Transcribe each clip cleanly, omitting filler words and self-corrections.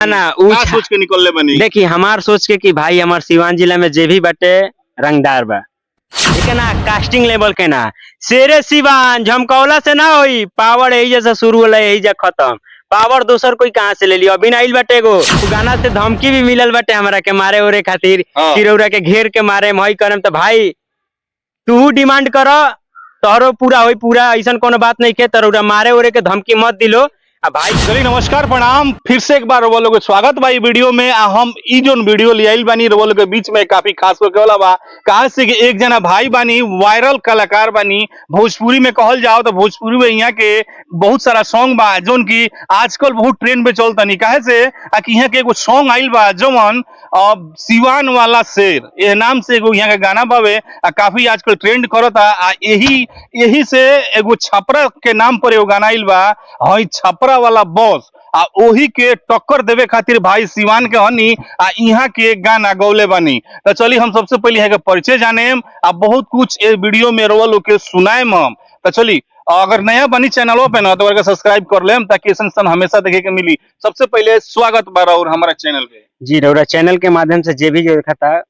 ना का सोच के निकलले बनी। देखी हमार सोच के कि भाई हमार सिवान जिला में जे भी बटे रंगदार बा, ठीक है ना, कास्टिंग लेवल के ना, शेरे सिवान झमकौला से ना होई, पावर यही जैसा शुरू होला यही जा खत्म, पावर दूसर कोई कहाँ से ले लियो। अभी आइल बाटे एगो गाना से धमकी भी मिलल बाटे हमरा के मारे ओरे खातिर, चिरौरा के घेर के मारे मई करम, तो भाई तू डिमांड कर तोहरो पूरा होई पूरा, ऐसा कोनो बात नहीं के तोरा मारे ओरे के धमकी मत दिलो। भाई चलिए नमस्कार प्रणाम, फिर से एक बार रउआ लोग के स्वागत बा वीडियो में। हम ई जोन वीडियो लियाइल बानी रउआ लोग के बीच में काफी खास होके वाला बा, कहा से कि एक जना भाई बानी, वायरल कलाकार बानी, भोजपुरी में कहल जाओ तो भोजपुरी में यहाँ के बहुत सारा सॉन्ग बा जोन की आजकल बहुत ट्रेंड में चलता। कहे से कि यहाँ के एगो सॉन्ग आइल बा जवन सिवान वाला शेर ये नाम से एगो यहाँ के गाना बावे, काफी आजकल ट्रेंड करता। यही से एगो छपरा के नाम पर एगो गाना आइल बा, हई छपरा वाला बॉस, ओही के टक्कर देवे खातिर भाई सिवान के हनी यहाँ के गाना गौले बानी। तो चलिए हम सबसे पहले यहाँ के परिचय जाने बहुत कुछ ए वीडियो में रउआ लोग के सुनाएम हम। तो चलिए अगर नया बनी चैनलों पे ना तो सब्सक्राइब कर लेम ताकि ऐसा हमेशा देखे के मिली। सबसे पहले स्वागत बा और हमारा चैनल पे। जी रउरा चैनल के माध्यम से जे भी जो देखा था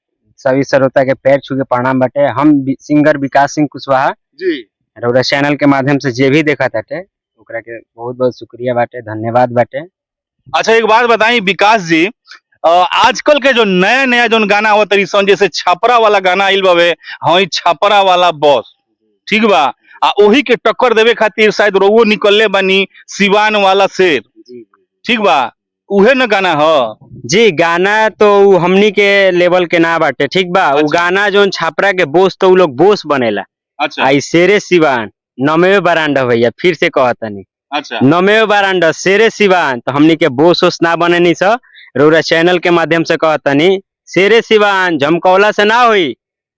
सभी श्रोता के पैर छू के प्रणाम बाटे। हम सिंगर विकास सिंह कुशवाहा जी रउरा चैनल के माध्यम से जे भी देखा था ओकरा के बहुत बहुत शुक्रिया बाटे, धन्यवाद बाटे। अच्छा एक बात बताई विकास जी, आजकल के जो नया नया जो गाना आवत रही जैसे छपरा वाला गाना आइल बावे, हई छपरा वाला बॉस, ठीक बा, ओही के टक्कर देवे खातिर शायद रोवो निकलले बानी सिवान वाला शेर, ठीक बा, उहे न गाना ह जी। गाना तो हमनी के लेवल के ना बाटे, ठीक बा। अच्छा। गाना जो छपरा के बोस तो उ लोग बोस बनेला। अच्छा। आई शेरे सिवान नमेवे बरांडा भैया, फिर से कहतनी। अच्छा। नमेवे बरांडा शेरे सिवान तो हमनी के बोस ओस ना बनेनी स, रउरा चैनल के माध्यम से कहतनी शेरे सिवान झमकौला से ना होई,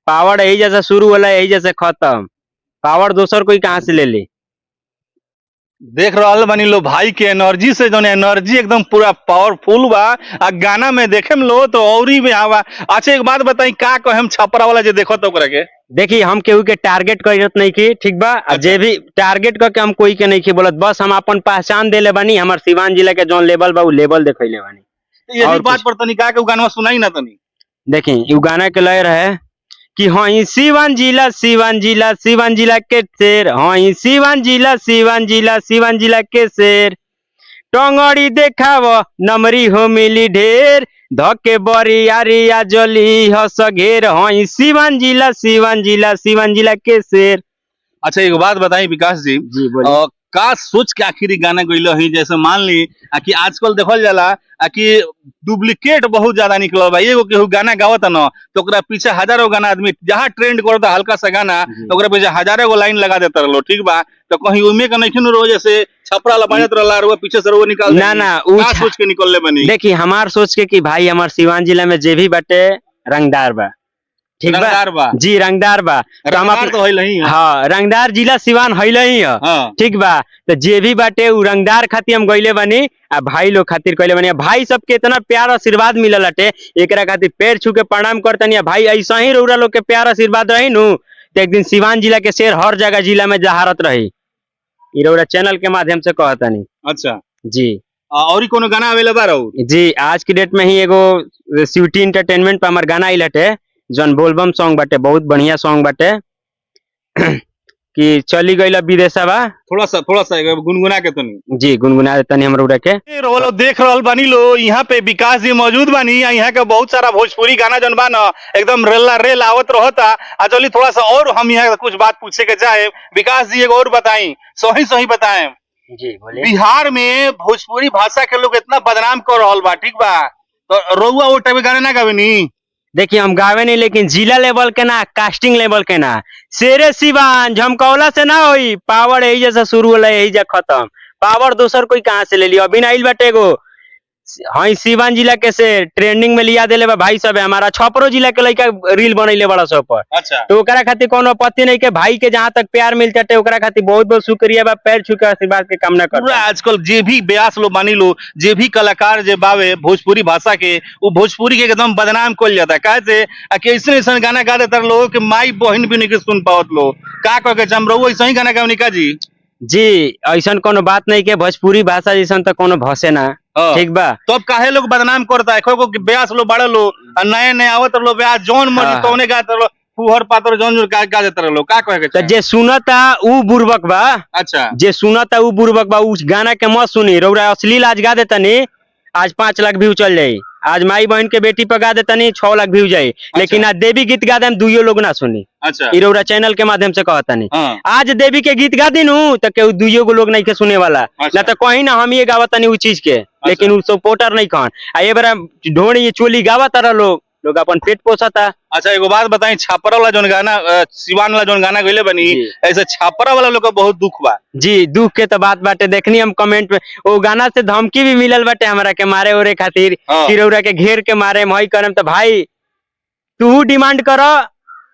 पावर यही जैसा शुरू होला यही जैसे खत्म, पावर दूसर कोई कहाँ से ले ली। देख रहा बनी लो भाई के एनर्जी से, जो एनर्जी एकदम पूरा पावरफुल बा। गाना में देखे में लो तो और ही में आवा। अच्छा एक बात बताई का कहेम छपरा वाला जे देखो तो ओकरा के देखी हम केहू के टारगेट करत नहीं की, ठीक बा। अच्छा। जे भी टारगेट करके हम कोई के नहीं की बोलत, बस हम अपन पहचान देले बानी, हमार सिवान जिला के जोन लेवल बा उ लेवल देखैले बानी। यही बात पर तनी का के गाना सुनाई ना तनी। देखी उ गाना के लय रहे कि हई सिवान जिला सिवान जिला सिवान जिला के शेर, हई सिवान जिला सिवान जिला सिवान जिला के शेर, टंगड़ी देखाव नमरी हो मिली ढेर, धके बरी आरिया जली हस घेर, हई सिवान जिला सिवान जिला सिवान जिला के शेर। अच्छा एक बात बताई विकास जी, का सोच के आखिर गाना गइलो ही, जैसे मान ली कि आजकल देखल जाला कि डुप्लीकेट बहुत ज्यादा निकल बा, एगो केहू गाना गावत न तो ओकरा पीछे हजारों गाना आदमी जहाँ ट्रेंड करता हल्का सा गाना तो ओकरा पीछे हजारों गो लाइन लगा देता रहो, ठीक बा। तो कहीं उमे का नहीं रो जैसे छपरा लबाजत रहला और पीछे से वो निकाल ना का सोच के निकलले बनी। देखी हमार सोच के कि भाई हमार सिवान जिला में जे भी बटे रंगदार बा, ठीक बा जी, रंगदार बा तो हम तो हइल ही। हाँ रंगदार जिला सिवान हइल ही है, ठीक बा। तो जे भी बाटे उ रंगदार खातिर हम गइले बानी आ भाई लोग खातिर कइले बानी। भाई सबके इतना प्यार आशीर्वाद मिलल हटे, एकरा खातिर पैर छू के प्रणाम करतनी। भाई ऐसा ही रउरा लोग के प्यार आशीर्वाद रही नु तो एक दिन सिवान जिला के शेर हर जगह जिला में जहारत रही, ई रउरा चैनल के माध्यम से कहतनी। अच्छा जी। और कोनो गाना अवेलेबल रहो जी, आज की डेट में ही एगो स्वीटी एंटरटेनमेंट पे हमार गाना आइल हटे जन बोलबम सॉन्ग बाटे, बहुत बढ़िया सॉन्ग बाटे कि चली गईला विदेशवा, थोड़ा सा गुनगुना के तनी। जी गुनगुना तनी हम रउरा के देख रहल बानी लो। यहाँ पे विकास जी मौजूद बानी, यहाँ के बहुत सारा भोजपुरी गाना जन बा न एकदम रेला रेल आवत रहता। चलिए थोड़ा सा और हम यहाँ कुछ बात पूछे के चाहे। विकास जी एगो और बताई, सही बताएं जी, बोलिए। बिहार में भोजपुरी भाषा के लोग इतना बदनाम कर रहल बा, ठीक बा, तो रउआ वो टाइप गाना ना गावे नी। देखिए हम गावे नहीं, लेकिन जिला लेवल के ना, कास्टिंग लेवल के ना, शेरे सिवान झमकौला से ना होई, पावर यही जैसा शुरू होला यही जा खत्म, पावर दूसर कोई कहाँ से ले लियो। अभी आइल बाटे एगो हई सिवान जिला के से ट्रेंडिंग में लिया देले बा भाई सब, हमारा छपरो जिला के लड़का रील बनैले बड़ा सब पर। अच्छा। तो ओकरा खातिर कोनो आपत्ति नहीं के, भाई के जहाँ तक प्यार मिल जाते ओकरा खातिर बहुत बहुत शुक्रिया बा, पैर छू के आशीर्वाद के कामना कर। आजकल जे भी ब्यास लो मानी लो, जे भी कलाकार जे बावे भोजपुरी भाषा के, वो भोजपुरी के एकदम बदनाम कल जाता है। कैसे ऐसे गाना गा देता लोग के माई बहन भी नहीं सुन पावत लोग, का कह के चमरो ऐसा ही गाना गावनी का जी। जी ऐसा कोनो बात नहीं के, भोजपुरी भाषा जैसा तो कोनो भसे ना, हाँ। ठीक बा। तो अब काहे लोग बदनाम करता है को ब्यास लो बड़े लो नए नए आवत लो ब्यास जौन मर्जी हाँ, तौने गात लो फुहर पातर जौन जौन गा देता लो का कहे के तो चाहे? जे सुनता ऊ बुर्बक बा, अच्छा जे सुनता ऊ बुर्बक बा, उस गाना के मत सुनी। रउरा अश्लील आज गा देतनी, आज 5 लाख व्यू चल जाई। आज माई बहन के बेटी पर गा देतनी 6 लाख व्यू जाई। लेकिन आज देवी गीत गा देम दुइयो लोग ना सुनी। अच्छा ई रउरा चैनल के माध्यम से कहतनी। हाँ आज देवी के गीत गा दिनू तो केहू दुइयो गो लोग नहीं के सुने वाला। अच्छा। ना तो कहीं ना हम ये गावतनी उ चीज के, लेकिन उ सपोर्टर नहीं कौन। आ ये बरा ढोड़ी ये चोली गावत रह लोग अपन पेट पोसता। अच्छा एगो बात बताई छापरा वाला जोन गाना सिवान वाला जोन गाना गइले बनी जी। ऐसे छापरा वाला लोग का बहुत दुख बा। जी दुख के तो बात बाटे। देखनी हम कमेंट में वो गाना से धमकी भी मिलल बाटे हमरा के मारे ओरे खातिर, हाँ। कि रउरा के घेर के मारे मई करम। तो भाई तू डिमांड कर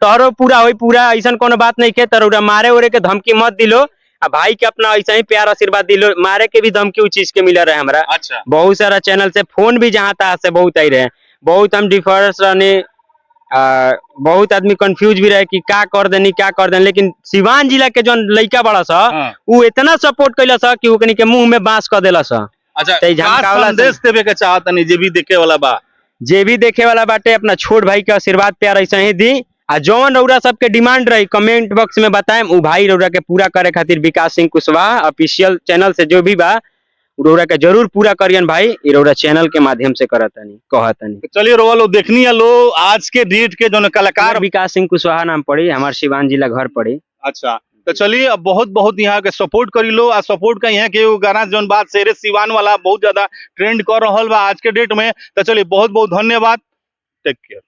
तोहरो पूरा होई, पूरा ऐसा कोनो बात नहीं के। तो रउरा मारे ओरे के धमकी मत दिलो। आ भाई के अपना ऐसा ही प्यार आशीर्वाद दिलो। मारे के भी धमकी उ चीज के मिल रहे हमरा। अच्छा बहुत सारा चैनल से फोन भी जहाँ तहाँ से बहुत आई रहे, बहुत हम डिफरेंस रहने। बहुत आदमी कंफ्यूज भी रहे कि का कर देनी क्या कर देनी। लेकिन सिवान जिला के जौन लइका बड़ा सा हाँ। उ इतना सपोर्ट कैला सा कि ओकनी के मुंह में बांस कर देला सा। अच्छा तै का झमकावला संदेश देवे के चाहतनी जे भी देखे वाला बा? जे भी देखे वाला बाटे अपना छोट भाई के आशीर्वाद प्यार ऐसे ही दी। आ जौन रउरा सबके डिमांड रही कमेंट बॉक्स में बताएम, उ भाई रउरा के पूरा करे खातिर विकास सिंह कुशवाहा ऑफिशियल चैनल से जो भी बा रउरा के जरूर पूरा करियन भाई। ई रउरा चैनल के माध्यम से करतनी कहतनी। चलिए रोवा लो देखनी है लो आज के डेट के जो कलाकार। विकास सिंह कुशवाहा नाम पड़ी, हमार सिवान जिला घर पड़ी। अच्छा तो चलिए अब बहुत बहुत यहाँ के सपोर्ट करी लो। आ सपोर्ट का यहाँ के एगो गाना जोन बात शेरे सिवान वाला बहुत ज्यादा ट्रेंड कर रहा बा आज के डेट में। तो चलिए बहुत बहुत धन्यवाद, टेक केयर।